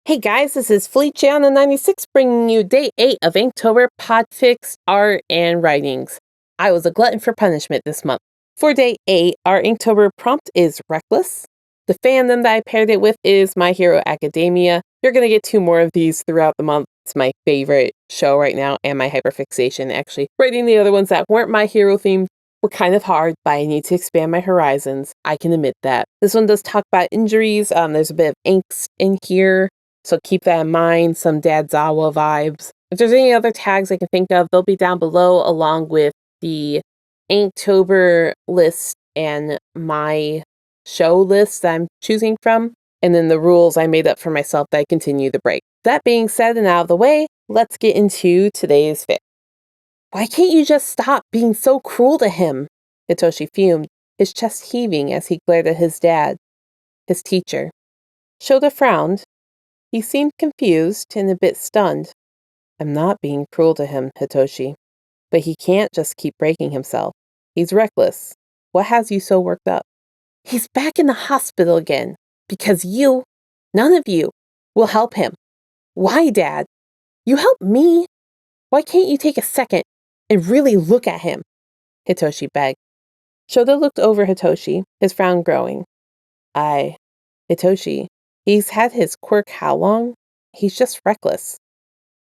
Hey guys, this is Felicia on the 96 bringing you day 8 of Inktober Podfics, art, and writings. I was a glutton for punishment this month. For day 8, our Inktober prompt is Reckless. The fandom that I paired it with is My Hero Academia. You're going to get 2 more of these throughout the month. It's my favorite show right now and my hyperfixation, actually. Writing the other ones that weren't My Hero themed were kind of hard, but I need to expand my horizons. I can admit that. This one does talk about injuries. There's a bit of angst in here. So keep that in mind, some Dad Zawa vibes. If there's any other tags I can think of, they'll be down below along with the Inktober list and my show list that I'm choosing from, and then the rules I made up for myself that I continue to break. That being said and out of the way, let's get into today's fic. Why can't you just stop being so cruel to him? Hitoshi fumed, his chest heaving as he glared at his dad, his teacher. Shota frowned. He seemed confused and a bit stunned. I'm not being cruel to him, Hitoshi. But he can't just keep breaking himself. He's reckless. What has you so worked up? He's back in the hospital again. Because you, none of you, will help him. Why, Dad? You help me. Why can't you take a second and really look at him? Hitoshi begged. Shota looked over Hitoshi, his frown growing. Hitoshi, he's had his quirk how long? He's just reckless.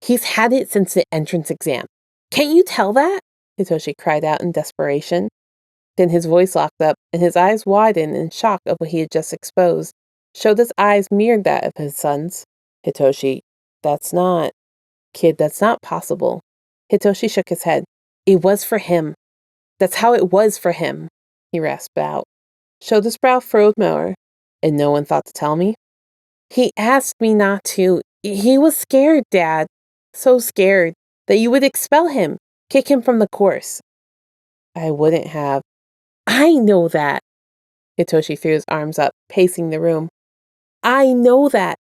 He's had it since the entrance exam. Can't you tell that? Hitoshi cried out in desperation. Then his voice locked up, and his eyes widened in shock of what he had just exposed. Shota's eyes mirrored that of his son's. Hitoshi, that's not possible. Hitoshi shook his head. It was for him. That's how it was for him, he rasped out. Shota's brow furrowed more. And no one thought to tell me? He asked me not to. He was scared, Dad. So scared that you would expel him, kick him from the course. I wouldn't have. I know that. Hitoshi threw his arms up, pacing the room. I know that.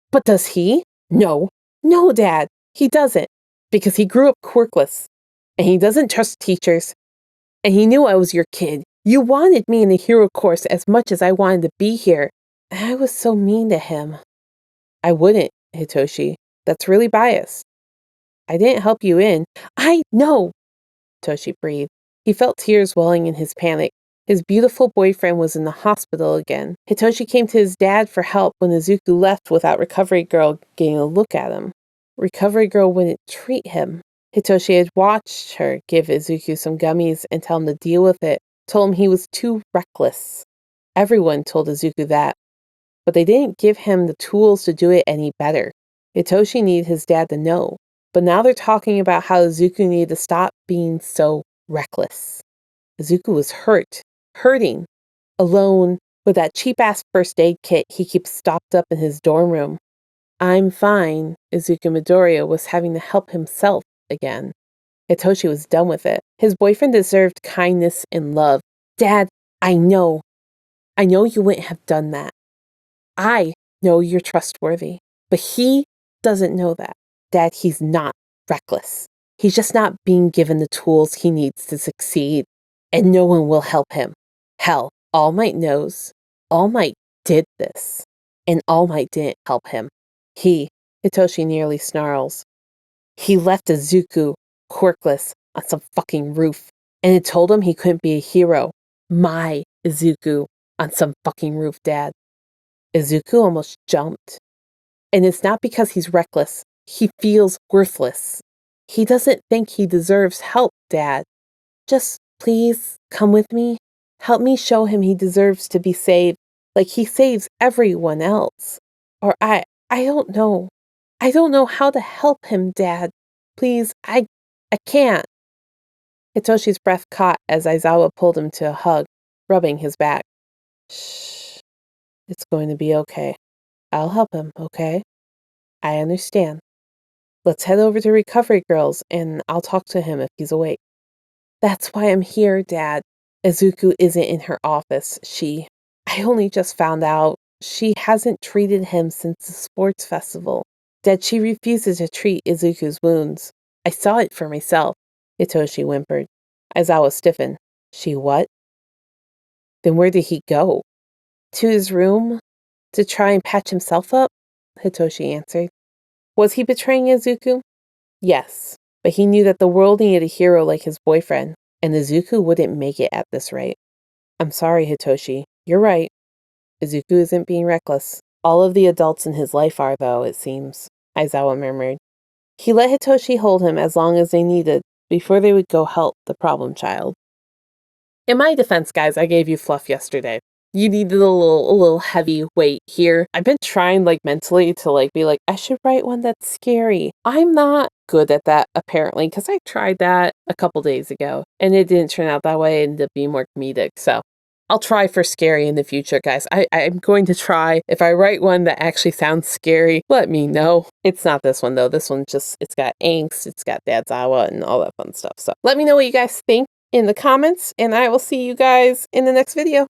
But does he? No. No, Dad. He doesn't. Because he grew up quirkless. And he doesn't trust teachers. And he knew I was your kid. You wanted me in the hero course as much as I wanted to be here. I was so mean to him. I wouldn't, Hitoshi. That's really biased. I didn't help you in. I know, Hitoshi breathed. He felt tears welling in his panic. His beautiful boyfriend was in the hospital again. Hitoshi came to his dad for help when Izuku left without Recovery Girl getting a look at him. Recovery Girl wouldn't treat him. Hitoshi had watched her give Izuku some gummies and tell him to deal with it, told him he was too reckless. Everyone told Izuku that, but they didn't give him the tools to do it any better. Hitoshi needed his dad to know, but now they're talking about how Izuku needed to stop being so reckless. Izuku was hurting, alone, with that cheap-ass first aid kit he keeps stocked up in his dorm room. I'm fine, Izuku Midoriya was having to help himself again. Hitoshi was done with it. His boyfriend deserved kindness and love. Dad, I know you wouldn't have done that. I know you're trustworthy, but he doesn't know that. Dad, he's not reckless. He's just not being given the tools he needs to succeed, and no one will help him. Hell, All Might knows. All Might did this, and All Might didn't help him. Hitoshi nearly snarls. He left Izuku, quirkless, on some fucking roof, and it told him he couldn't be a hero. My Izuku, on some fucking roof, Dad. Izuku almost jumped. And it's not because he's reckless. He feels worthless. He doesn't think he deserves help, Dad. Just please come with me. Help me show him he deserves to be saved like he saves everyone else. Or I don't know. I don't know how to help him, Dad. Please, I can't. Hitoshi's breath caught as Aizawa pulled him to a hug, rubbing his back. Shh. It's going to be okay. I'll help him, okay? I understand. Let's head over to Recovery Girls, and I'll talk to him if he's awake. That's why I'm here, Dad. Izuku isn't in her office. I only just found out. She hasn't treated him since the sports festival. Dad, she refuses to treat Izuku's wounds. I saw it for myself, Hitoshi whimpered. Aizawa stiffened. She what? Then where did he go? To his room? To try and patch himself up? Hitoshi answered. Was he betraying Izuku? Yes, but he knew that the world needed a hero like his boyfriend, and Izuku wouldn't make it at this rate. I'm sorry, Hitoshi. You're right. Izuku isn't being reckless. All of the adults in his life are, though, it seems, Aizawa murmured. He let Hitoshi hold him as long as they needed before they would go help the problem child. In my defense, guys, I gave you fluff yesterday. You needed a little heavy weight here. I've been trying mentally to be I should write one that's scary. I'm not good at that apparently because I tried that a couple days ago and it didn't turn out that way. It ended up being more comedic. So I'll try for scary in the future, guys. I'm going to try. If I write one that actually sounds scary, let me know. It's not this one though. This one it's got angst, it's got Dadzawa and all that fun stuff. So let me know what you guys think in the comments, and I will see you guys in the next video.